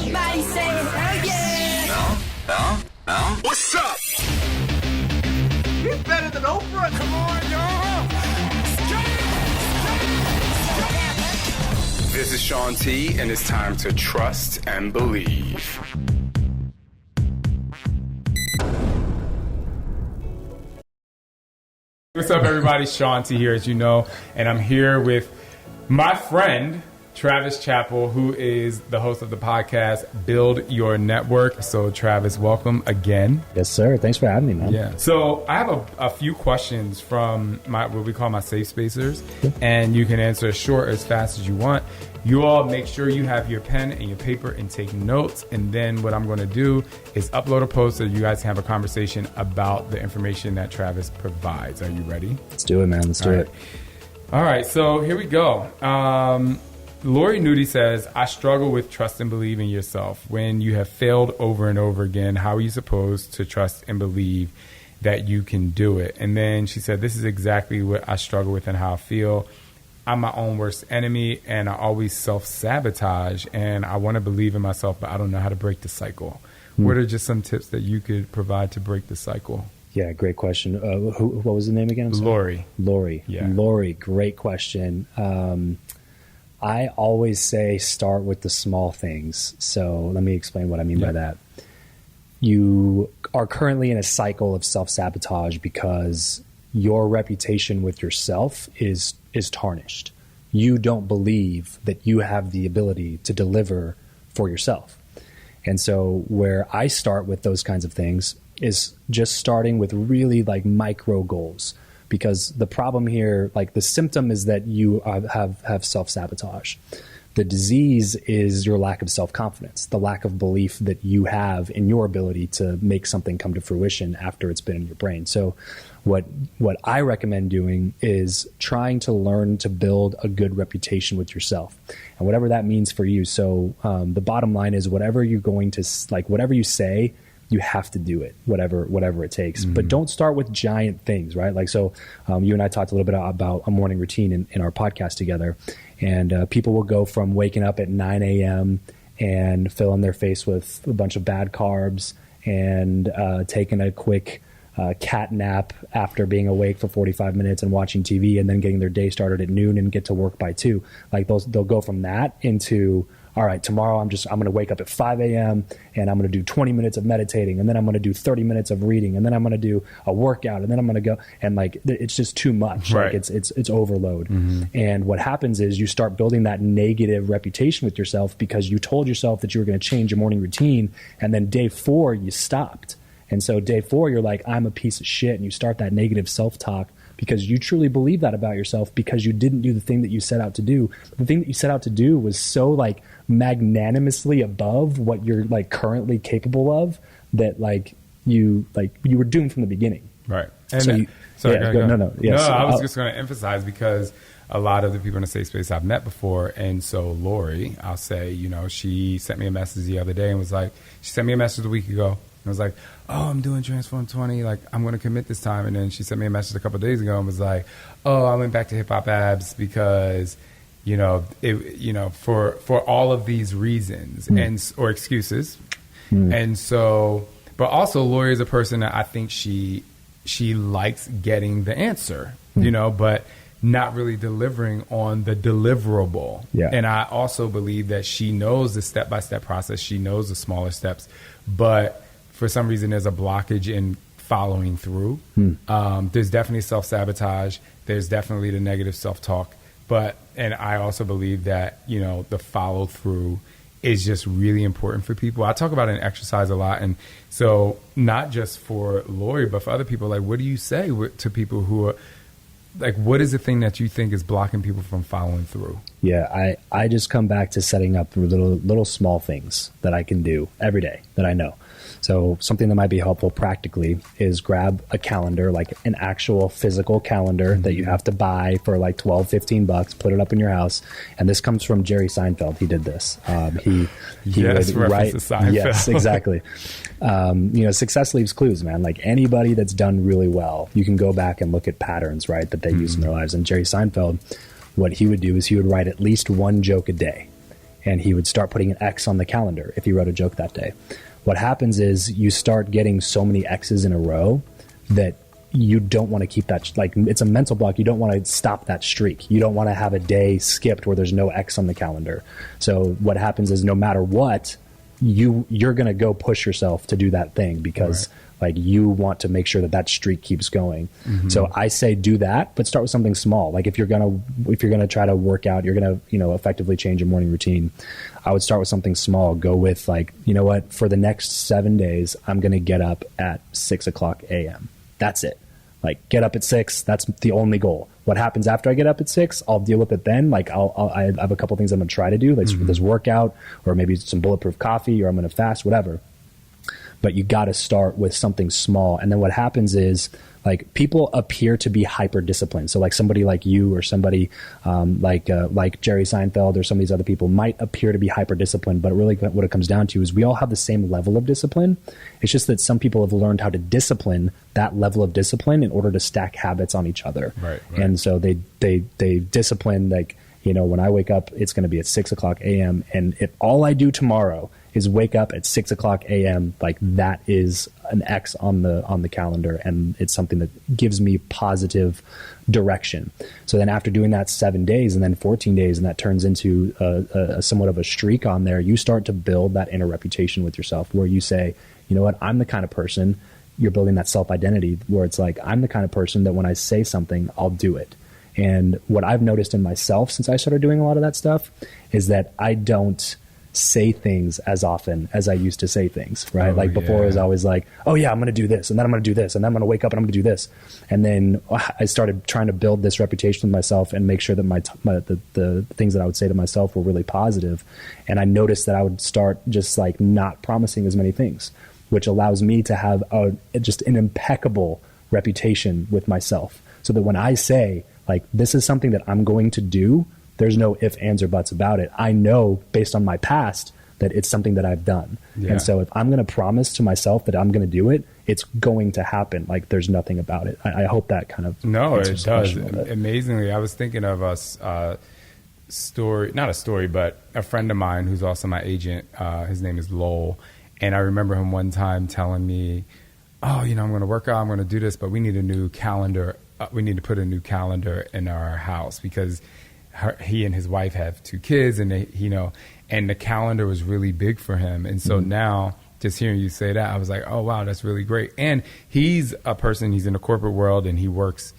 Everybody say hell yeah. Now, what's up? He's better than Oprah. Come on, y'all. This is Shaun T, and it's time to trust and believe. What's up, everybody? Shaun T here, as you know, and I'm here with my friend, Travis Chappell, who is the host of the podcast, Build Your Network. So, Travis, welcome again. Yes, sir. Thanks for having me, man. Yeah. So, I have a few questions from what we call my safe spacers, and you can answer as short or as fast as you want. You all make sure you have your pen and your paper and take notes. And then what I'm going to do is upload a post so you guys can have a conversation about the information that Travis provides. Are you ready? Let's do it, man. Let's do it. All right. So here we go. Lori Nudie says, I struggle with trust and believe in yourself. When you have failed over and over again, how are you supposed to trust and believe that you can do it? And then she said, this is exactly what I struggle with and how I feel. I'm my own worst enemy, and I always self-sabotage, and I want to believe in myself, but I don't know how to break the cycle. What are just some tips that you could provide to break the cycle? Yeah, great question. What was the name again? Lori. Yeah. Lori, great question. I always say start with the small things. So let me explain what I mean by that. You are currently in a cycle of self-sabotage because your reputation with yourself is tarnished. You don't believe that you have the ability to deliver for yourself. And so where I start with those kinds of things is just starting with really like micro goals. Because the problem here, like the symptom is that you have self-sabotage. The disease is your lack of self-confidence, the lack of belief that you have in your ability to make something come to fruition after it's been in your brain. So what I recommend doing is trying to learn to build a good reputation with yourself, and whatever that means for you. So the bottom line is whatever you're going to, like whatever you say, you have to do it, whatever it takes. But don't start with giant things, right? Like, so you and I talked a little bit about a morning routine in our podcast together. And people will go from waking up at 9 a.m. and filling their face with a bunch of bad carbs and taking a quick cat nap after being awake for 45 minutes and watching TV, and then getting their day started at noon and get to work by 2. Like they'll go from that into, all right, tomorrow I'm going to wake up at 5 a.m. and I'm going to do 20 minutes of meditating, and then I'm going to do 30 minutes of reading, and then I'm going to do a workout, and then I'm going to go, and like it's just too much. Right. Like it's overload. And what happens is you start building that negative reputation with yourself because you told yourself that you were going to change your morning routine, and then day 4 you stopped. And so day 4 you're like, I'm a piece of shit, and you start that negative self-talk because you truly believe that about yourself because you didn't do the thing that you set out to do. The thing that you set out to do was so like magnanimously above what you're like currently capable of that you were doomed from the beginning. Right. And so I was just going to emphasize, because a lot of the people in the safe space I've met before, and so Lori, I'll say, she sent me a message the other day and was like, she sent me a message a week ago. I was like, oh, I'm doing Transform 20. Like, I'm going to commit this time. And then she sent me a message a couple of days ago and was like, oh, I went back to Hip Hop Abs because, for all of these reasons or excuses. And so, but also Lori is a person that I think she likes getting the answer, but not really delivering on the deliverable. Yeah. And I also believe that she knows the step-by-step process. She knows the smaller steps, but for some reason, there's a blockage in following through. There's definitely self-sabotage. There's definitely the negative self-talk. And I also believe that, the follow-through is just really important for people. I talk about it in exercise a lot. And so not just for Lori, but for other people, like, what do you say to people who are, like, what is the thing that you think is blocking people from following through? Yeah, I just come back to setting up little small things that I can do every day that I know. So something that might be helpful practically is grab a calendar, like an actual physical calendar that you have to buy for like $12-15, put it up in your house. And this comes from Jerry Seinfeld. He did this. He yes, would write. Seinfeld. Yes, exactly. Success leaves clues, man. Like anybody that's done really well, you can go back and look at patterns, right, that they use in their lives. And Jerry Seinfeld, what he would do is he would write at least one joke a day. and he would start putting an X on the calendar if he wrote a joke that day. What happens is you start getting so many X's in a row that you don't want to keep that, like, it's a mental block. You don't want to stop that streak. You don't want to have a day skipped where there's no X on the calendar. So what happens is no matter what, you're going to go push yourself to do that thing because like you want to make sure that streak keeps going. So I say do that, but start with something small. Like if you're going to try to work out, you're going to, effectively change your morning routine. I would start with something small. Go with like, you know what, for the next 7 days, I'm going to get up at 6:00 a.m. That's it. Like get up at 6. That's the only goal. What happens after I get up at 6, I'll deal with it then. Like I have a couple things I'm going to try to do, like this workout or maybe some bulletproof coffee, or I'm going to fast, whatever. But you got to start with something small. And then what happens is like people appear to be hyper disciplined. So like somebody like you or somebody like Jerry Seinfeld or some of these other people might appear to be hyper disciplined, but really what it comes down to is we all have the same level of discipline. It's just that some people have learned how to discipline that level of discipline in order to stack habits on each other. Right. And so they discipline, like, when I wake up, it's going to be at 6:00 a.m. And if all I do tomorrow is wake up at 6:00 a.m., like that is an X on the calendar, and it's something that gives me positive direction. So then after doing that 7 days and then 14 days, and that turns into a somewhat of a streak on there, you start to build that inner reputation with yourself where you say, you know what, I'm the kind of person, you're building that self-identity where it's like, I'm the kind of person that when I say something, I'll do it. And what I've noticed in myself since I started doing a lot of that stuff is that I don't say things as often as I used to say things, right? Like before it was always like, oh yeah, I'm going to do this, and then I'm going to do this, and then I'm going to wake up and I'm going to do this. And then I started trying to build this reputation with myself and make sure that the things that I would say to myself were really positive. And I noticed that I would start just like not promising as many things, which allows me to have just an impeccable reputation with myself. So that when I say, like, this is something that I'm going to do, there's no ifs, ands, or buts about it. I know based on my past that it's something that I've done. Yeah. And so if I'm going to promise to myself that I'm going to do it, it's going to happen. Like there's nothing about it. I hope that kind of... No, it does. Amazingly, I was thinking of a story, not a story, but a friend of mine who's also my agent. His name is Lowell. And I remember him one time telling me, oh, I'm going to work out, I'm going to do this, but we need a new calendar. We need to put a new calendar in our house because he and his wife have 2 kids, and and the calendar was really big for him. And so now, just hearing you say that, I was like, oh wow, that's really great. And he's a person, he's in the corporate world, and he works,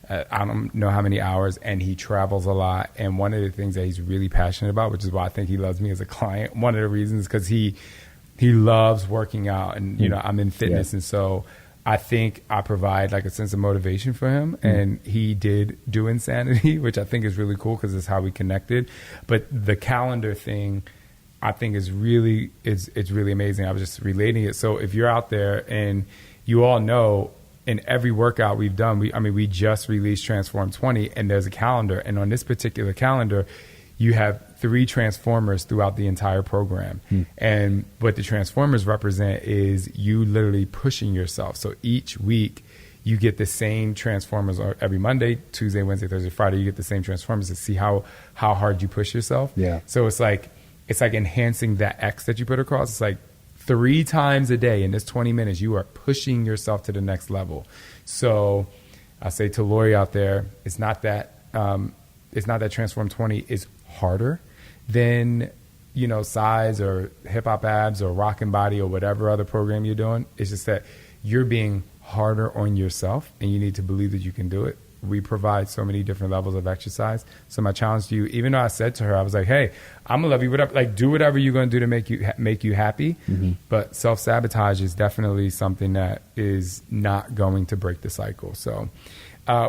I don't know how many hours, and he travels a lot. And one of the things that he's really passionate about, which is why I think he loves me as a client, one of the reasons, because he loves working out, and I'm in fitness, and so I think I provide like a sense of motivation for him, and he did do Insanity, which I think is really cool because it's how we connected. But the calendar thing, I think it's really amazing. I was just relating it. So if you're out there, and you all know, in every workout we've done, we just released Transform 20, and there's a calendar, and on this particular calendar, you have 3 transformers throughout the entire program. And what the transformers represent is you literally pushing yourself. So each week you get the same transformers every Monday, Tuesday, Wednesday, Thursday, Friday. You get the same transformers to see how hard you push yourself. Yeah. So it's like enhancing that X that you put across. It's like 3 times a day in this 20 minutes, you are pushing yourself to the next level. So I say to Lori out there, it's not that Transform 20 is harder than size or hip hop abs or rockin' body or whatever other program you're doing. It's just that you're being harder on yourself, and you need to believe that you can do it. We provide so many different levels of exercise. So my challenge to you, even though I said to her, I was like, hey, I'm gonna love you, whatever, like do whatever you're gonna do to make you happy. But self-sabotage is definitely something that is not going to break the cycle. So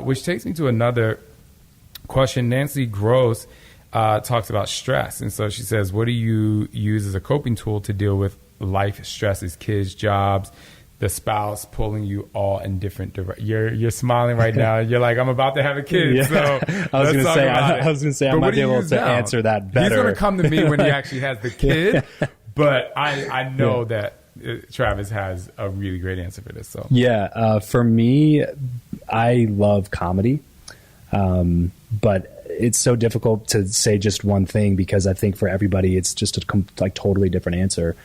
which takes me to another question. Nancy Gross talks about stress. And so she says, what do you use as a coping tool to deal with life stresses, kids, jobs, the spouse pulling you all in different directions? You're smiling right now. You're like, I'm about to have a kid. Yeah. So I was going to say, I might be able to answer that better. He's going to come to me when he actually has the kid. But I know that Travis has a really great answer for this. So for me, I love comedy. But it's so difficult to say just one thing, because I think for everybody, it's just a like totally different answer.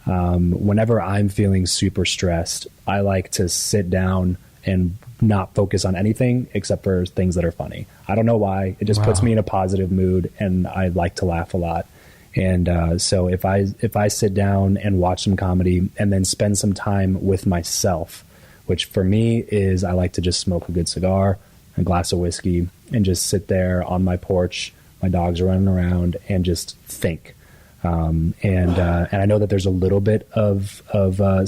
Whenever I'm feeling super stressed, I like to sit down and not focus on anything except for things that are funny. I don't know why. It just puts me in a positive mood, and I like to laugh a lot. And so if I sit down and watch some comedy and then spend some time with myself, which for me is I like to just smoke a good cigar, a glass of whiskey, and just sit there on my porch. My dogs are running around, and just think. And I know that there's a little bit of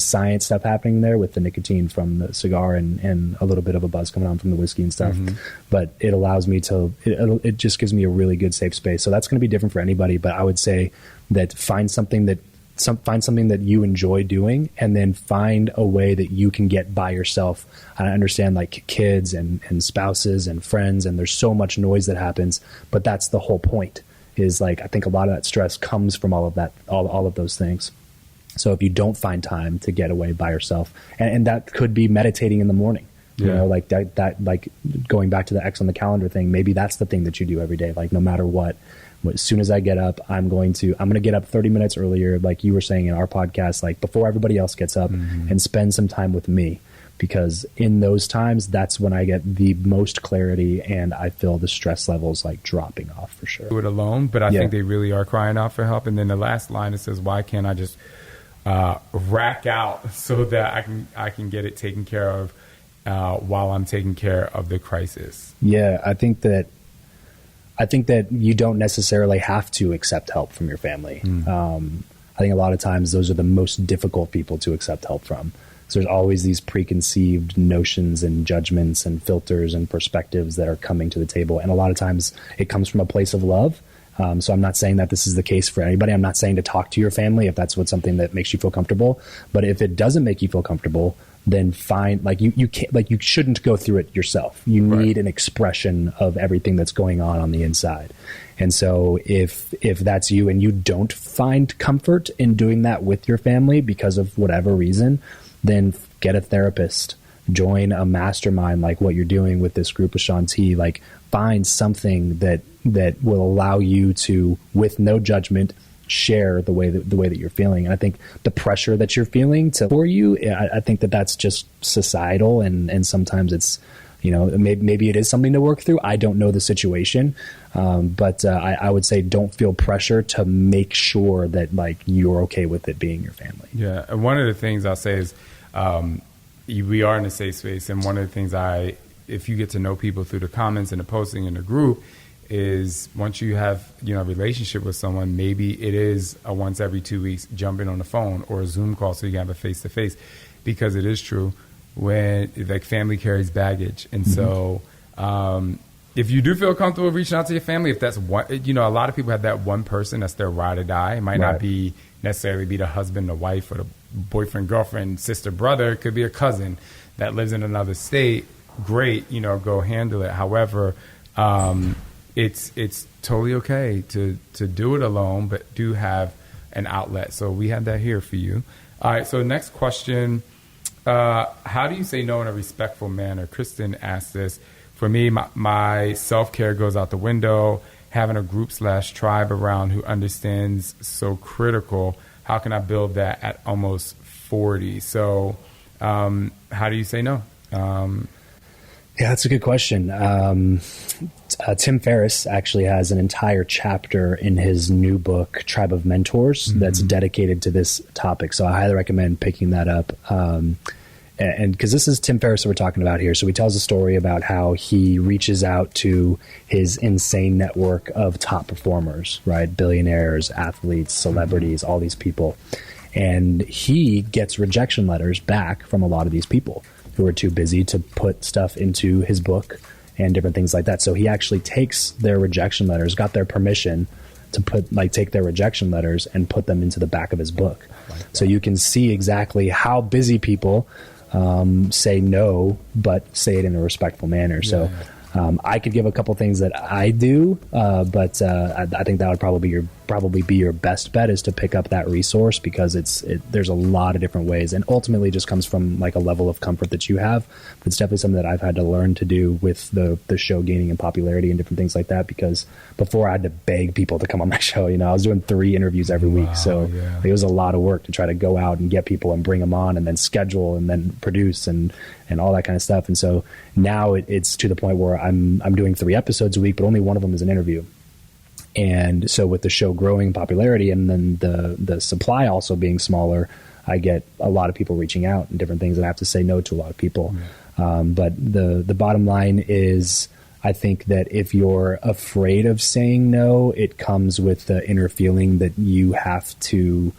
science stuff happening there with the nicotine from the cigar and a little bit of a buzz coming on from the whiskey and stuff. But it allows me to, it just gives me a really good safe space. So that's going to be different for anybody. But I would say that find something that you enjoy doing, and then find a way that you can get by yourself. I understand like kids and spouses and friends, and there's so much noise that happens, but that's the whole point. Is like, I think a lot of that stress comes from all of that, all of those things. So if you don't find time to get away by yourself, and that could be meditating in the morning, you know, like that, like going back to the X on the calendar thing, maybe that's the thing that you do every day. Like no matter what, as soon as I get up, I'm going to get up 30 minutes earlier. Like you were saying in our podcast, like before everybody else gets up, and spend some time with me. Because in those times, that's when I get the most clarity, and I feel the stress levels like dropping off for sure. Do it alone, but I think they really are crying out for help. And then the last line, it says, "Why can't I just rack out so that I can get it taken care of while I'm taking care of the crisis?" Yeah, I think that you don't necessarily have to accept help from your family. I think a lot of times those are the most difficult people to accept help from. So there's always these preconceived notions and judgments and filters and perspectives that are coming to the table. And a lot of times it comes from a place of love. So I'm not saying that this is the case for anybody. I'm not saying to talk to your family if that's something that makes you feel comfortable. But if it doesn't make you feel comfortable, then find, like you can't, like you shouldn't go through it yourself. You need an expression of everything that's going on the inside. And so if that's you and you don't find comfort in doing that with your family because of whatever reason, then get a therapist, join a mastermind like what you're doing with this group with Shaun T. Like find something that will allow you to, with no judgment, share the way that you're feeling. And I think the pressure that you're feeling for you, I think that's just societal, and sometimes it's, you know, maybe it is something to work through. I don't know the situation, but I would say don't feel pressure to make sure that like you're okay with it being your family. Yeah, and one of the things I'll say is we are in a safe space, and one of the things if you get to know people through the comments and the posting in the group, is once you have, you know, a relationship with someone, maybe it is a once every 2 weeks jumping on the phone or a Zoom call so you can have a face-to-face, because it is true when like family carries baggage. And so if you do feel comfortable reaching out to your family, if that's one, you know, a lot of people have that one person that's their ride or die. It might not be necessarily be the husband, the wife, or the boyfriend, girlfriend, sister, brother. It could be a cousin that lives in another state. Great, you know, go handle it. However, it's totally okay to do it alone, but do have an outlet. So we have that here for you. All right. So next question, how do you say no in a respectful manner? Kristen asked this. For me, my self-care goes out the window. Having a group/tribe around who understands so critical. How can I build that at almost 40? So how do you say no? Yeah, that's a good question. Tim Ferriss actually has an entire chapter in his new book, Tribe of Mentors, that's dedicated to this topic. So I highly recommend picking that up. And because this is Tim Ferriss that we're talking about here. So he tells a story about how he reaches out to his insane network of top performers, right? Billionaires, athletes, celebrities, all these people. And he gets rejection letters back from a lot of these people who are too busy to put stuff into his book and different things like that. So he actually takes their rejection letters, got their permission to take their rejection letters and put them into the back of his book. So you can see exactly how busy people say no, but say it in a respectful manner. So I could give a couple things that I do, but I think that would probably be your probably be your best bet is to pick up that resource, because there's a lot of different ways, and ultimately it just comes from like a level of comfort that you have. But it's definitely something that I've had to learn to do with the show gaining in popularity and different things like that, because before I had to beg people to come on my show. I was doing 3 interviews every week, so it was a lot of work to try to go out and get people and bring them on and then schedule and then produce and all that kind of stuff. And so now it's to the point where I'm doing 3 episodes a week, but only one of them is an interview. And so with the show growing in popularity and then the supply also being smaller, I get a lot of people reaching out and different things, and I have to say no to a lot of people. But the bottom line is, I think that if you're afraid of saying no, it comes with the inner feeling that you have to,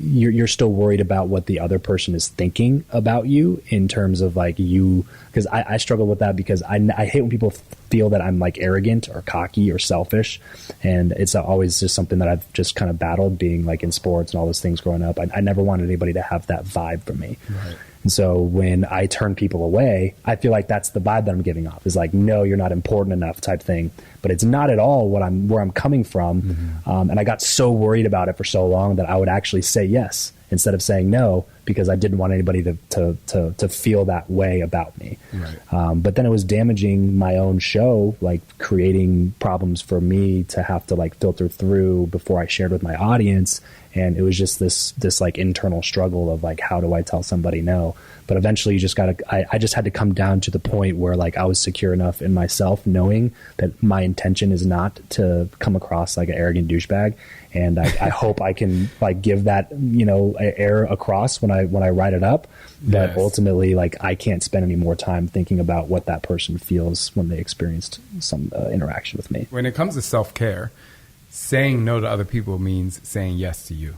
you're still worried about what the other person is thinking about you in terms of like you, because I struggle with that, because I hate when people feel that I'm like arrogant or cocky or selfish. And it's always just something that I've just kind of battled, being like in sports and all those things growing up. I never wanted anybody to have that vibe from me. Right. And so when I turn people away, I feel like that's the vibe that I'm giving off, is like, no, you're not important enough type thing. But it's not at all where I'm coming from. And I got so worried about it for so long that I would actually say yes instead of saying no, because I didn't want anybody to feel that way about me. Right. But then it was damaging my own show, like creating problems for me to have to like filter through before I shared with my audience. And it was just this like internal struggle of like, how do I tell somebody no? But eventually you just I just had to come down to the point where like I was secure enough in myself, knowing that my intention is not to come across like an arrogant douchebag. And I hope I can like give that, air across when I write it up. But ultimately, like, I can't spend any more time thinking about what that person feels when they experienced some interaction with me. When it comes to self-care, saying no to other people means saying yes to you.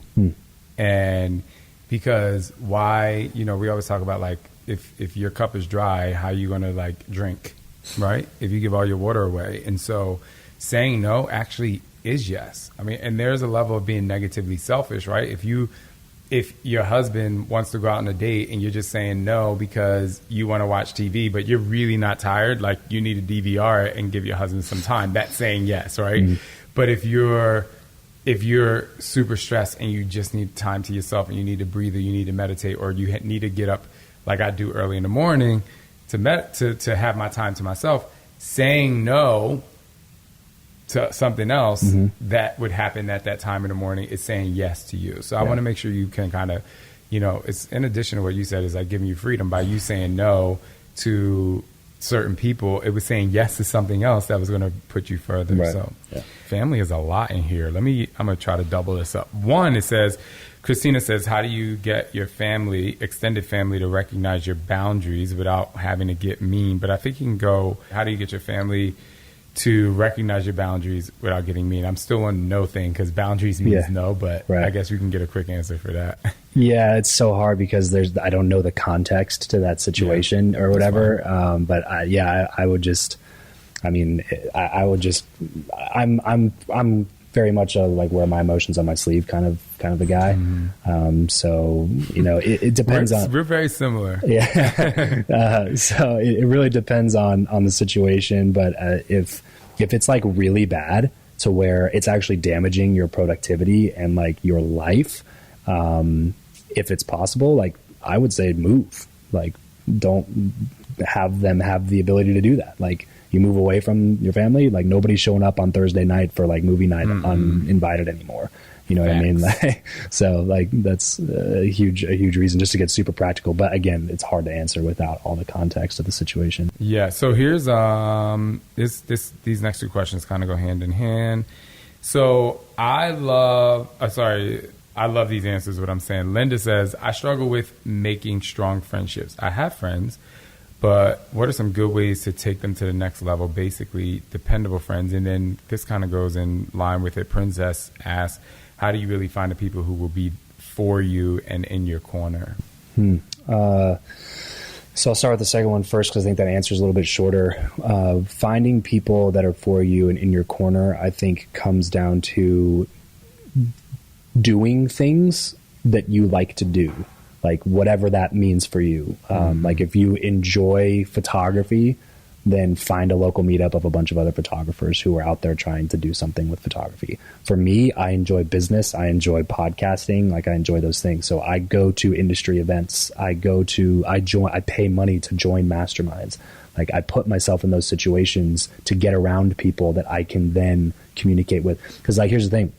And because why, we always talk about like, if your cup is dry, how are you going to like drink, right? If you give all your water away. And so saying no actually is yes. I mean, and there's a level of being negatively selfish, right? If your husband wants to go out on a date and you're just saying no because you want to watch TV, but you're really not tired, like you need a DVR and give your husband some time, that's saying yes, right? But if you're super stressed and you just need time to yourself and you need to breathe or you need to meditate or you need to get up like I do early in the morning to have my time to myself, saying no to something else that would happen at that time in the morning is saying yes to you. So I want to make sure you can kind of, it's in addition to what you said, is like giving you freedom by you saying no to certain people. It was saying yes to something else that was going to put you further. Right. So family is a lot in here. I'm going to try to double this up. One, it says, Christina says, how do you get your family, extended family, to recognize your boundaries without having to get mean? But I think you can go, how do you get your family to recognize your boundaries without getting mean? I'm still on no thing because boundaries means no, but I guess we can get a quick answer for that. Yeah, it's so hard because I don't know the context to that situation or whatever. But I would just, I'm very much like wear my emotions on my sleeve kind of a guy. So, it depends we're very similar. Yeah. So it really depends on the situation. But if it's like really bad to where it's actually damaging your productivity and like your life, if it's possible, like I would say move, like don't have them have the ability to do that. Like you move away from your family, like nobody's showing up on Thursday night for like movie night uninvited anymore. You know what I mean? Like, so like that's a huge reason just to get super practical. But again, it's hard to answer without all the context of the situation. Yeah. So here's these next two questions kind of go hand in hand. So I love these answers. What I'm saying, Linda says, I struggle with making strong friendships. I have friends, but what are some good ways to take them to the next level? Basically, dependable friends. And then this kind of goes in line with it. Princess asks, how do you really find the people who will be for you and in your corner? So I'll start with the second one first because I think that answer is a little bit shorter. Finding people that are for you and in your corner, I think, comes down to doing things that you like to do, like whatever that means for you. Like if you enjoy photography, then find a local meetup of a bunch of other photographers who are out there trying to do something with photography. For me, I enjoy business. I enjoy podcasting. Like, I enjoy those things. So I go to industry events. I pay money to join masterminds. Like, I put myself in those situations to get around people that I can then communicate with. Because, like, here's the thing.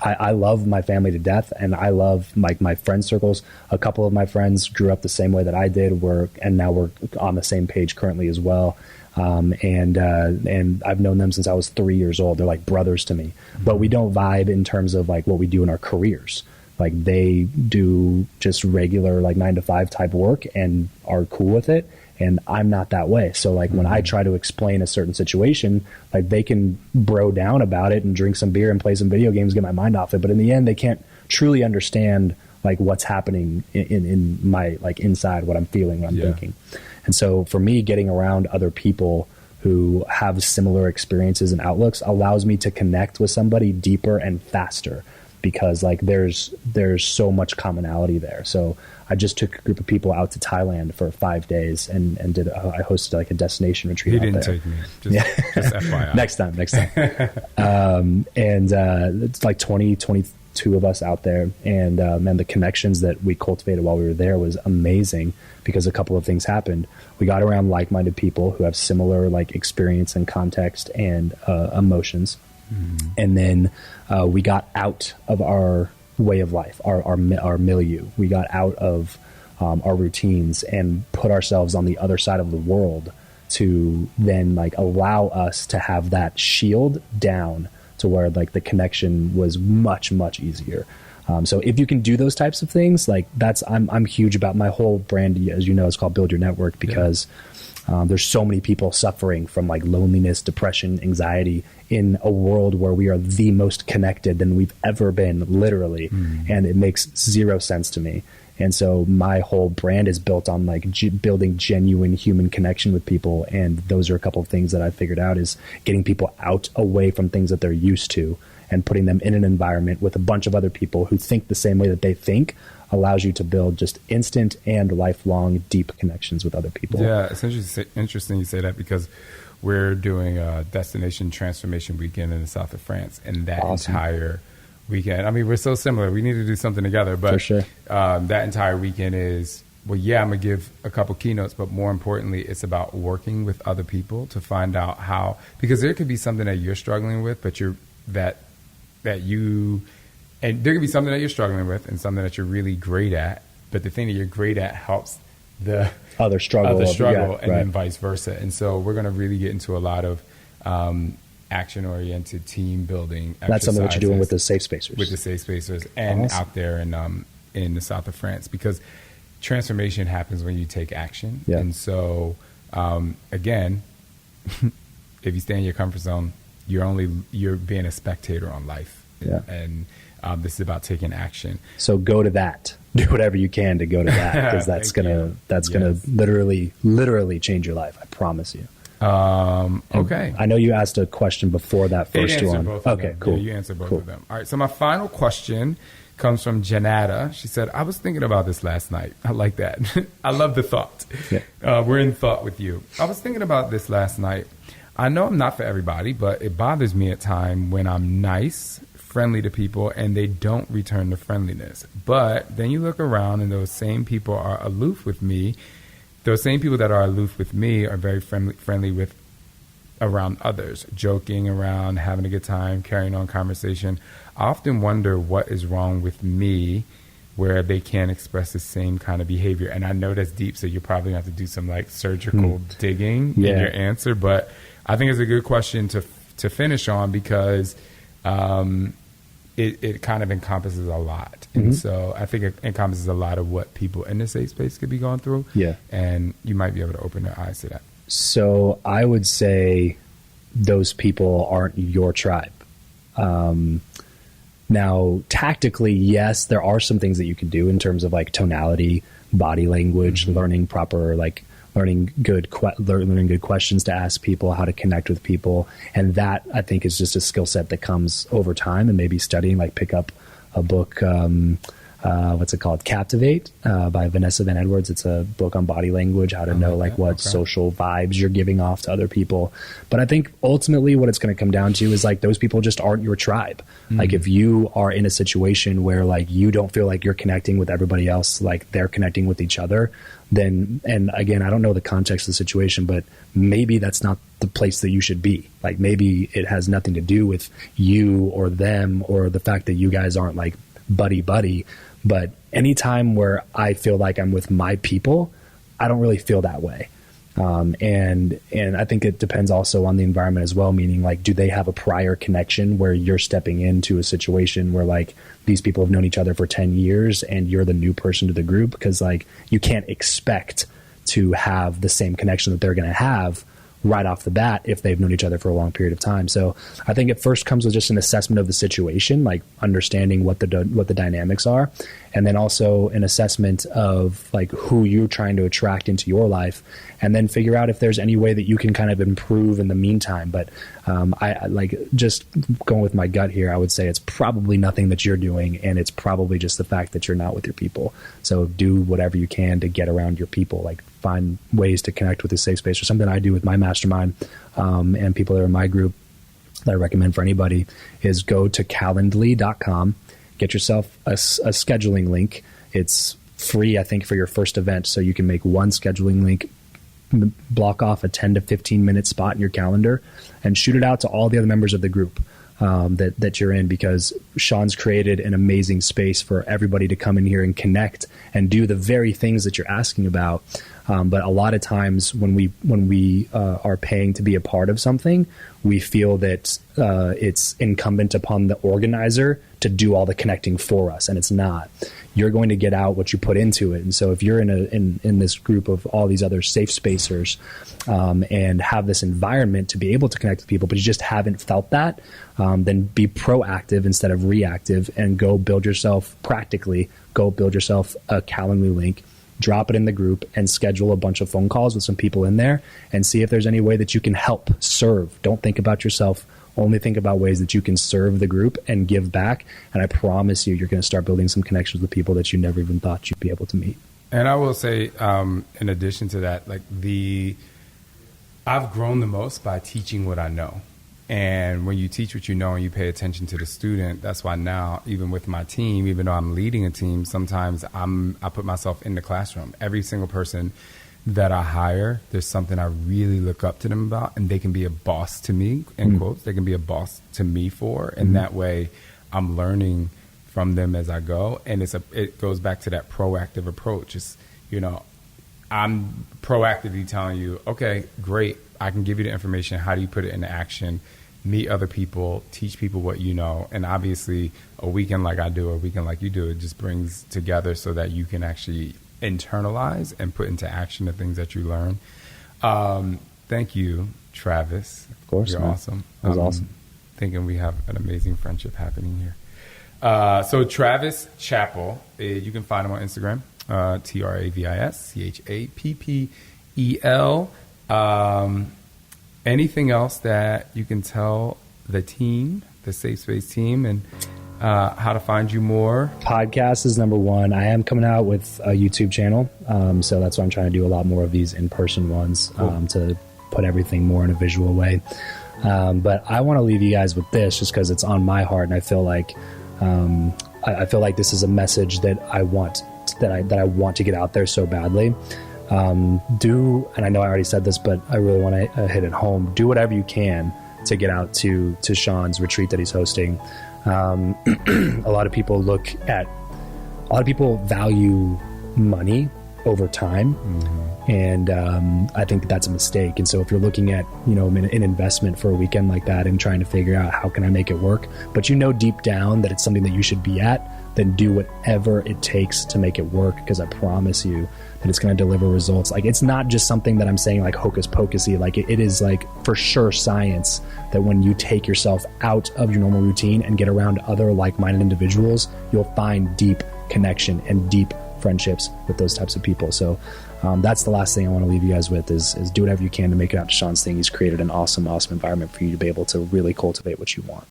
I love my family to death, and I love my friend circles. A couple of my friends grew up the same way that I did, and now we're on the same page currently as well. And I've known them since I was 3 years old. They're like brothers to me, but we don't vibe in terms of like what we do in our careers. Like, they do just regular like 9-to-5 type work and are cool with it. And I'm not that way. So like when I try to explain a certain situation, like, they can bro down about it and drink some beer and play some video games, get my mind off it. But in the end, they can't truly understand like what's happening in my, like, inside, what I'm feeling, what I'm thinking. And so for me, getting around other people who have similar experiences and outlooks allows me to connect with somebody deeper and faster, because like there's so much commonality there. So I just took a group of people out to Thailand for 5 days and I hosted like a destination retreat. He didn't take me. Just FYI. Next time. It's like 22 of us out there. And the connections that we cultivated while we were there was amazing, because a couple of things happened. We got around like-minded people who have similar like experience and context and emotions. And then we got out of our way of life, our milieu. We got out of our routines and put ourselves on the other side of the world to then like allow us to have that shield down to where like the connection was much, much easier. So if you can do those types of things, like I'm huge about my whole brand, as you know, is called Build Your Network, because there's so many people suffering from like loneliness, depression, anxiety in a world where we are the most connected than we've ever been, literally. And it makes zero sense to me. And so my whole brand is built on like building genuine human connection with people. And those are a couple of things that I figured out, is getting people out away from things that they're used to and putting them in an environment with a bunch of other people who think the same way that they think allows you to build just instant and lifelong deep connections with other people. Yeah, it's interesting you say that, because we're doing a destination transformation weekend in the south of France, and that entire weekend, I mean, we're so similar. We need to do something together, but for sure. That entire weekend is, well, yeah, I'm going to give a couple keynotes, but more importantly, it's about working with other people to find out how, because there could be something that you're struggling with, but and there could be something that you're struggling with and something that you're really great at, but the thing that you're great at helps the other struggle, and then vice versa. And so we're going to really get into a lot of action-oriented team building exercises. That's something that you're doing with the Safe Spacers. With the Safe Spacers and out there in the south of France, because transformation happens when you take action. Yeah. And so, again, if you stay in your comfort zone, you're being a spectator on life. Yeah. And this is about taking action. So go to that. Do whatever you can to go to that, because that's gonna literally change your life. I promise you. Okay. I know you asked a question before that first one. Okay, cool. Yeah, you answered both of them. All right. So my final question comes from Janata. She said, "I was thinking about this last night." I like that. I love the thought. Yeah. We're in thought with you. I was thinking about this last night. I know I'm not for everybody, but it bothers me at times when I'm nice, friendly to people, and they don't return the friendliness. But then you look around and those same people are aloof with me. Those same people that are aloof with me are very friendly with around others, joking around, having a good time, carrying on conversation. I often wonder what is wrong with me where they can't express the same kind of behavior. And I know that's deep, so you probably have to do some like surgical digging in your answer. But I think it's a good question to finish on, because it kind of encompasses a lot. And so I think it encompasses a lot of what people in the safe space could be going through. Yeah. And you might be able to open their eyes to that. So I would say those people aren't your tribe. Now, tactically, yes, there are some things that you can do in terms of like tonality, body language, learning good questions to ask people, how to connect with people. And that, I think, is just a skill set that comes over time, and maybe studying, like pick up a book. what's it called? Captivate, by Vanessa Van Edwards. It's a book on body language, how to know like what social vibes you're giving off to other people. But I think ultimately what it's going to come down to is like those people just aren't your tribe. Like if you are in a situation where like you don't feel like you're connecting with everybody else, like they're connecting with each other, then, and again, I don't know the context of the situation, but maybe that's not the place that you should be. Like maybe it has nothing to do with you or them or the fact that you guys aren't like buddy. But anytime where I feel like I'm with my people, I don't really feel that way. And I think it depends also on the environment as well, meaning like, do they have a prior connection where you're stepping into a situation where like these people have known each other for 10 years and you're the new person to the group? Because like you can't expect to have the same connection that they're going to have right off the bat if they've known each other for a long period of time. So I think it first comes with just an assessment of the situation, like understanding what the dynamics are, and then also an assessment of like who you're trying to attract into your life, and then figure out if there's any way that you can kind of improve in the meantime. But I like just going with my gut here, I would say it's probably nothing that you're doing, and it's probably just the fact that you're not with your people. So do whatever you can to get around your people, like find ways to connect with a safe space, or something I do with my mastermind and people that are in my group that I recommend for anybody is go to calendly.com, get yourself a scheduling link. It's free, I think, for your first event. So you can make one scheduling link, block off a 10 to 15 minute spot in your calendar and shoot it out to all the other members of the group that you're in, because Shaun's created an amazing space for everybody to come in here and connect and do the very things that you're asking about. But a lot of times when we are paying to be a part of something, we feel that it's incumbent upon the organizer to do all the connecting for us, and it's not. You're going to get out what you put into it. And so if you're in this group of all these other safe spacers and have this environment to be able to connect with people, but you just haven't felt that, then be proactive instead of reactive and go build yourself a Calendly link, drop it in the group, and schedule a bunch of phone calls with some people in there and see if there's any way that you can help serve. Don't think about yourself. Only think about ways that you can serve the group and give back. And I promise you, you're going to start building some connections with people that you never even thought you'd be able to meet. And I will say, in addition to that, like I've grown the most by teaching what I know. And when you teach what you know and you pay attention to the student, that's why now, even with my team, even though I'm leading a team, sometimes I put myself in the classroom. Every single person that I hire, there's something I really look up to them about, and they can be a boss to me, in quotes. They can be a boss to me for, and that way I'm learning from them as I go. And it goes back to that proactive approach. It's, I'm proactively telling you, okay, great, I can give you the information. How do you put it into action? Meet other people, teach people what you know. And obviously a weekend like I do, or a weekend like you do, it just brings together so that you can actually internalize and put into action the things that you learn. Thank you, Travis. Of course. You're awesome. That was awesome. Thinking we have an amazing friendship happening here. So Travis Chappell, you can find him on Instagram, TravisChappel. Anything else that you can tell the team, the Safe Space team, and how to find you more? Podcast is number one. I am coming out with a YouTube channel, so that's why I'm trying to do a lot more of these in-person ones, to put everything more in a visual way. But I want to leave you guys with this, just because it's on my heart, and I feel like this is a message that I want to get out there so badly. And I know I already said this, but I really want to hit it home. Do whatever you can to get out to Shaun's retreat that he's hosting. A lot of people value money over time. And I think that's a mistake. And so if you're looking at, an investment for a weekend like that and trying to figure out how can I make it work, but deep down that it's something that you should be at, then do whatever it takes to make it work, because I promise you that it's going to deliver results. Like, it's not just something that I'm saying like hocus pocusy. Like, it is like for sure science that when you take yourself out of your normal routine and get around other like-minded individuals, you'll find deep connection and deep friendships with those types of people. So that's the last thing I want to leave you guys with is do whatever you can to make it out to Shaun's thing. He's created an awesome environment for you to be able to really cultivate what you want.